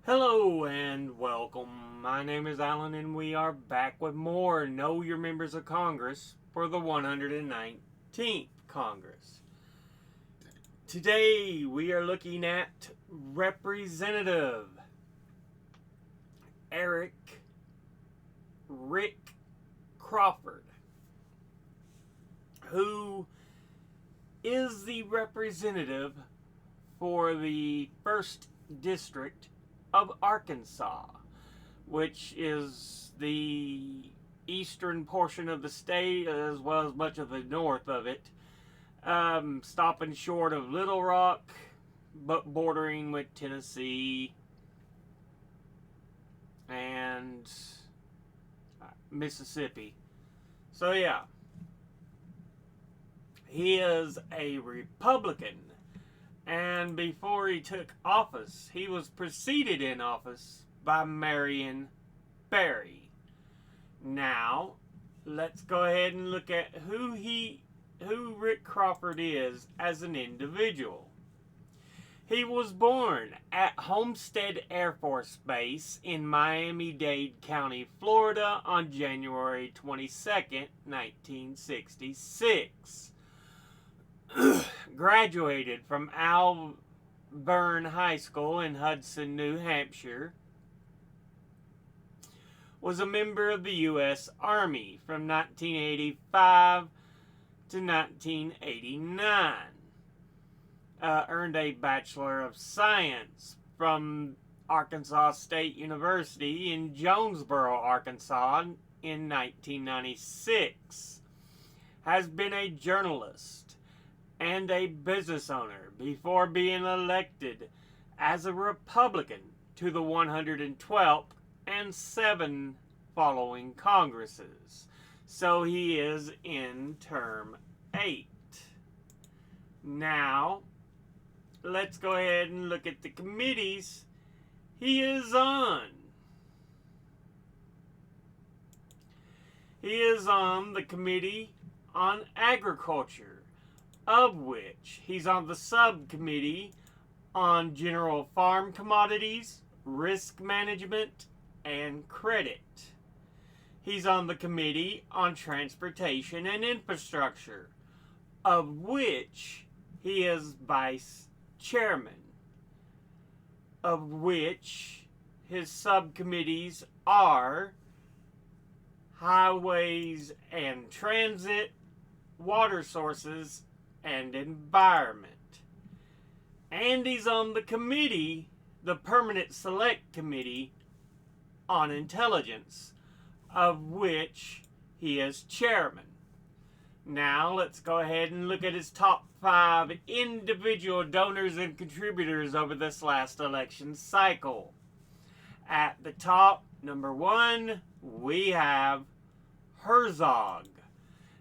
Hello and welcome. My name is Alan and we are back with more Know Your Members of Congress for the 119th Congress. Today we are looking at Representative Rick Crawford, who is the representative for the 1st District of Arkansas, which is the eastern portion of the state as well as much of the north of it, stopping short of Little Rock but bordering with Tennessee and Mississippi. So yeah, he is a Republican, and before he took office, he was preceded in office by Marion Barry. Now, let's go ahead and look at who Rick Crawford is as an individual. He was born at Homestead Air Force Base in Miami-Dade County, Florida on January 22nd, 1966. Graduated from Alburn High School in Hudson, New Hampshire. Was a member of the U.S. Army from 1985 to 1989. Earned a Bachelor of Science from Arkansas State University in Jonesboro, Arkansas in 1996. Has been a journalist and a business owner before being elected as a Republican to the 112th and 7 following Congresses. So he is in term 8. Now, let's go ahead and look at the committees he is on. He is on the Committee on Agriculture, of which he's on the subcommittee on general farm commodities, risk management, and credit. He's on the committee on transportation and infrastructure, of which he is vice chairman, of which his subcommittees are highways and transit, water sources, and environment. And he's on the committee, the Permanent Select Committee on Intelligence, of which he is chairman. Now let's go ahead and look at his top 5 individual donors and contributors over this last election cycle. At the top, number 1, we have Herzog.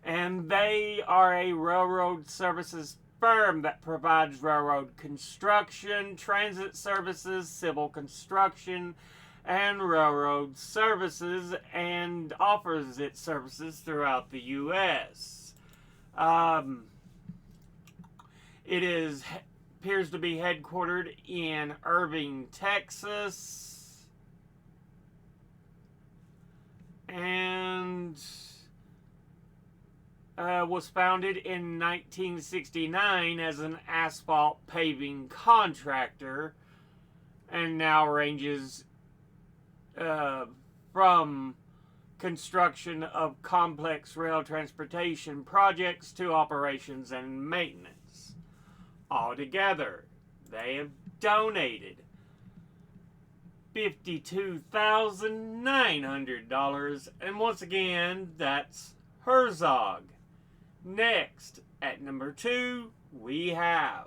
And they are a railroad services firm that provides railroad construction, transit services, civil construction, and railroad services, and offers its services throughout the U.S. It appears to be headquartered in Irving, Texas, and was founded in 1969 as an asphalt paving contractor, and now ranges from construction of complex rail transportation projects to operations and maintenance. Altogether, they have donated $52,900, and once again, that's Herzog. Next, at number 2, we have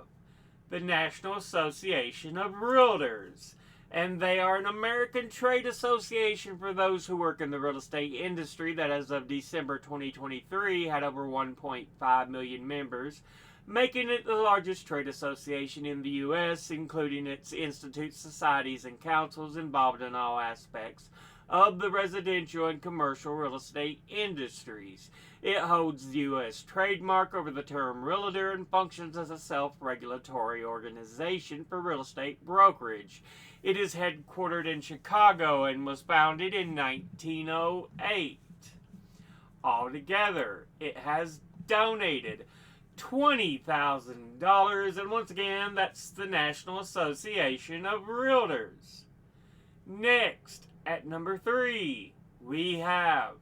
the National Association of Realtors, and they are an American trade association for those who work in the real estate industry that as of December 2023 had over 1.5 million members, making it the largest trade association in the U.S., including its institutes, societies, and councils involved in all aspects of the residential and commercial real estate industries. It holds the U.S. trademark over the term realtor and functions as a self-regulatory organization for real estate brokerage. It is headquartered in Chicago and was founded in 1908. Altogether, it has donated $20,000, and once again, that's the National Association of Realtors. Next, at number 3, we have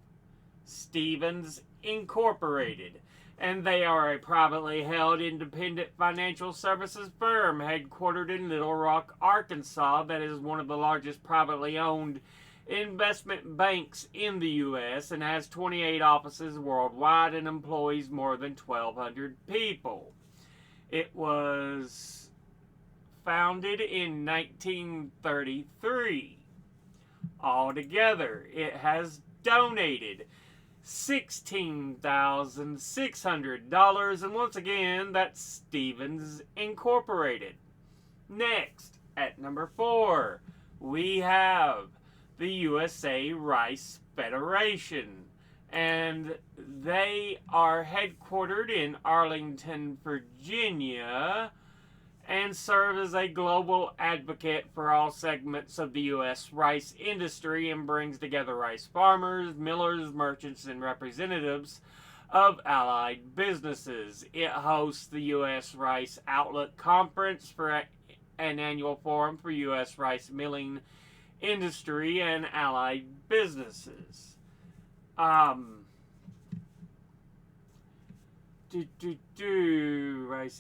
Stephens Incorporated, and they are a privately held independent financial services firm headquartered in Little Rock, Arkansas, that is one of the largest privately owned investment banks in the U.S. and has 28 offices worldwide and employs more than 1,200 people. It was founded in 1933. Altogether, it has donated $16,600, and once again, that's Stephens Incorporated. Next, at number 4, we have the USA Rice Federation, and they are headquartered in Arlington, Virginia, and serve as a global advocate for all segments of the U.S. rice industry and brings together rice farmers, millers, merchants, and representatives of allied businesses. It hosts the U.S. Rice Outlook Conference for an annual forum for U.S. rice milling industry and allied businesses. Rice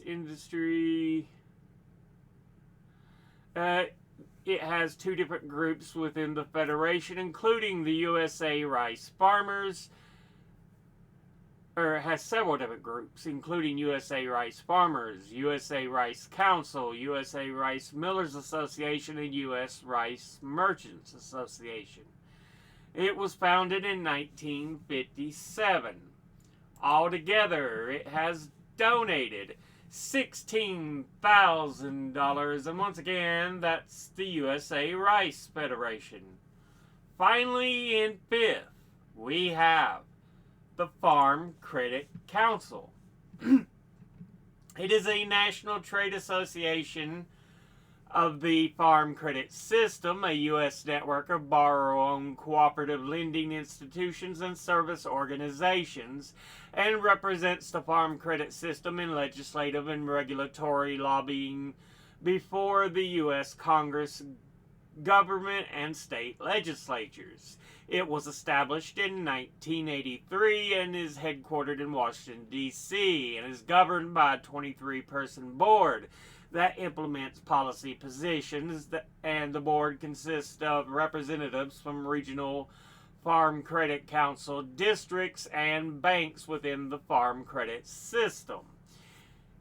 industry. It has 2 different groups within the Federation, including the USA Rice Farmers, or it has several different groups, including USA Rice Farmers, USA Rice Council, USA Rice Millers Association, and US Rice Merchants Association. It was founded in 1957. Altogether, it has donated $16,000, and once again, that's the USA Rice Federation. Finally, in 5th, we have the Farm Credit Council. It is a national trade association of the Farm Credit System, a U.S. network of borrower-owned cooperative lending institutions and service organizations, and represents the Farm Credit System in legislative and regulatory lobbying before the U.S. Congress, government, and state legislatures. It was established in 1983 and is headquartered in Washington, D.C., and is governed by a 23-person board that implements policy positions, and the board consists of representatives from regional Farm Credit Council districts and banks within the Farm Credit System.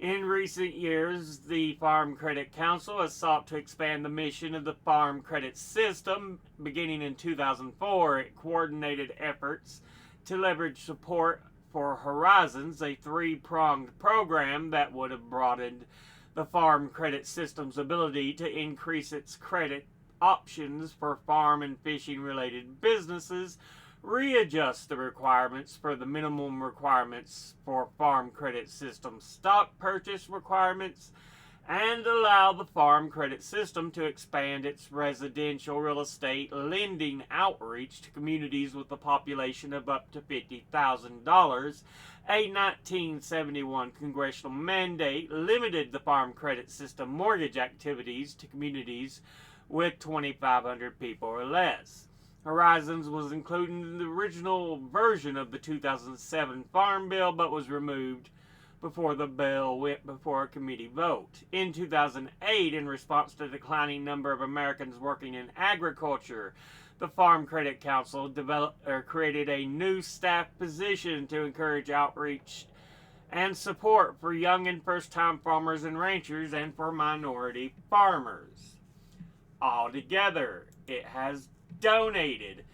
In recent years, the Farm Credit Council has sought to expand the mission of the Farm Credit System. Beginning in 2004, it coordinated efforts to leverage support for Horizons, a 3-pronged program that would have broadened the Farm Credit System's ability to increase its credit options for farm and fishing related businesses, readjust the requirements for the minimum requirements for Farm Credit System stock purchase requirements, and allow the Farm Credit System to expand its residential real estate lending outreach to communities with a population of up to $50,000. A 1971 congressional mandate limited the Farm Credit System mortgage activities to communities with 2,500 people or less. Horizons was included in the original version of the 2007 Farm Bill, but was removed before the bill went before a committee vote. In 2008, in response to the declining number of Americans working in agriculture, the Farm Credit Council created a new staff position to encourage outreach and support for young and first-time farmers and ranchers and for minority farmers. Altogether, it has donated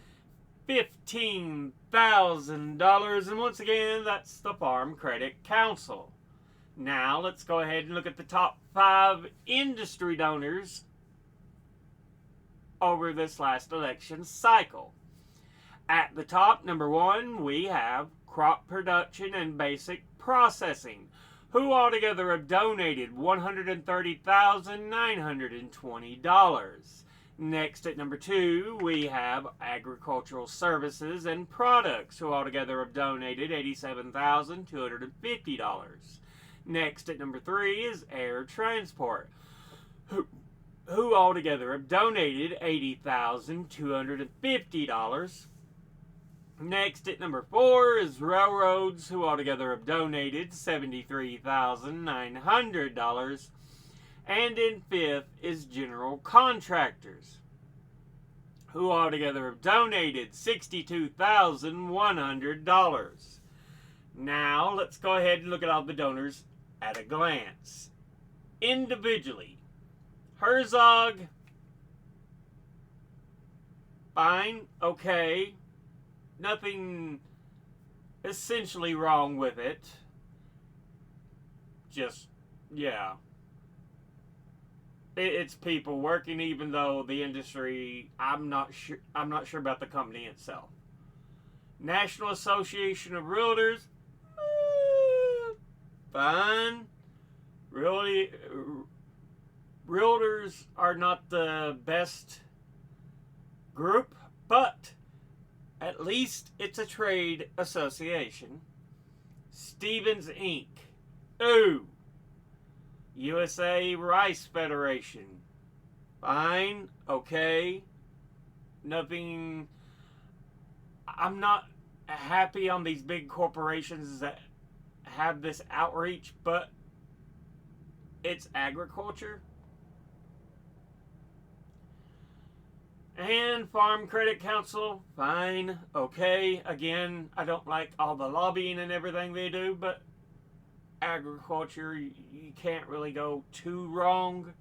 $15,000, and once again, that's the Farm Credit Council. Now, let's go ahead and look at the top 5 industry donors over this last election cycle. At the top, number 1, we have crop production and basic processing, who altogether have donated $130,920. Next at number 2, we have agricultural services and products, who altogether have donated $87,250. Next at number 3 is air transport, who altogether have donated $80,250. Next at number 4 is railroads, who altogether have donated $73,900. And in 5th is general contractors, who altogether have donated $62,100. Now let's go ahead and look at all the donors at a glance. Individually, Herzog, fine, okay. Nothing essentially wrong with it. Just, yeah. It's people working, even though the industry, I'm not sure about the company itself. National Association of Realtors, fine. Really, realtors are not the best group, but at least it's a trade association. Stevens Inc. Ooh. USA Rice Federation. Fine. Okay. Nothing. I'm not happy on these big corporations that have this outreach, but it's agriculture. And Farm Credit Council, fine, okay. Again, I don't like all the lobbying and everything they do, but agriculture, you can't really go too wrong.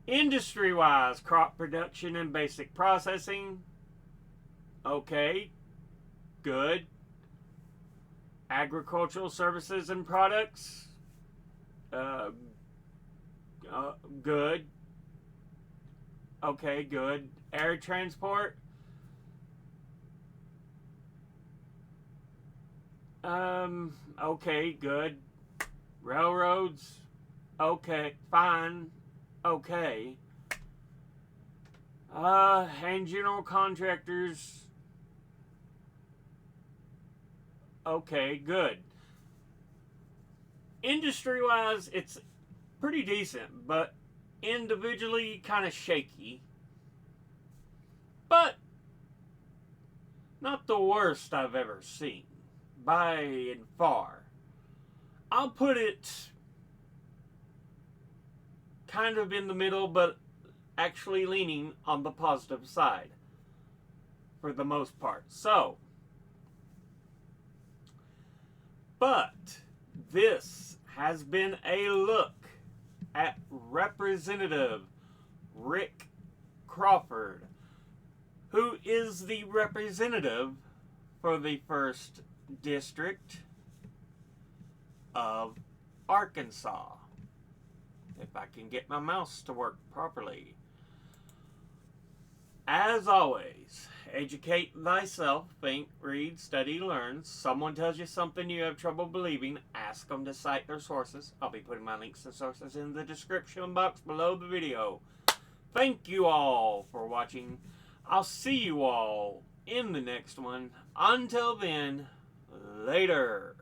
Industry-wise, crop production and basic processing, okay, good. Agricultural services and products, good. Okay, good. Air transport, okay, good. Railroads, okay, fine, okay. And general contractors, okay, good. Industry-wise, it's pretty decent, but individually kind of shaky. But not the worst I've ever seen, by and far. I'll put it kind of in the middle, but actually leaning on the positive side for the most part. So, but this has been a look at Representative Rick Crawford, who is the representative for the 1st District of Arkansas. If I can get my mouse to work properly. As always, educate thyself, think, read, study, learn. Someone tells you something you have trouble believing, ask them to cite their sources. I'll be putting my links to sources in the description box below the video. Thank you all for watching. I'll see you all in the next one. Until then, later.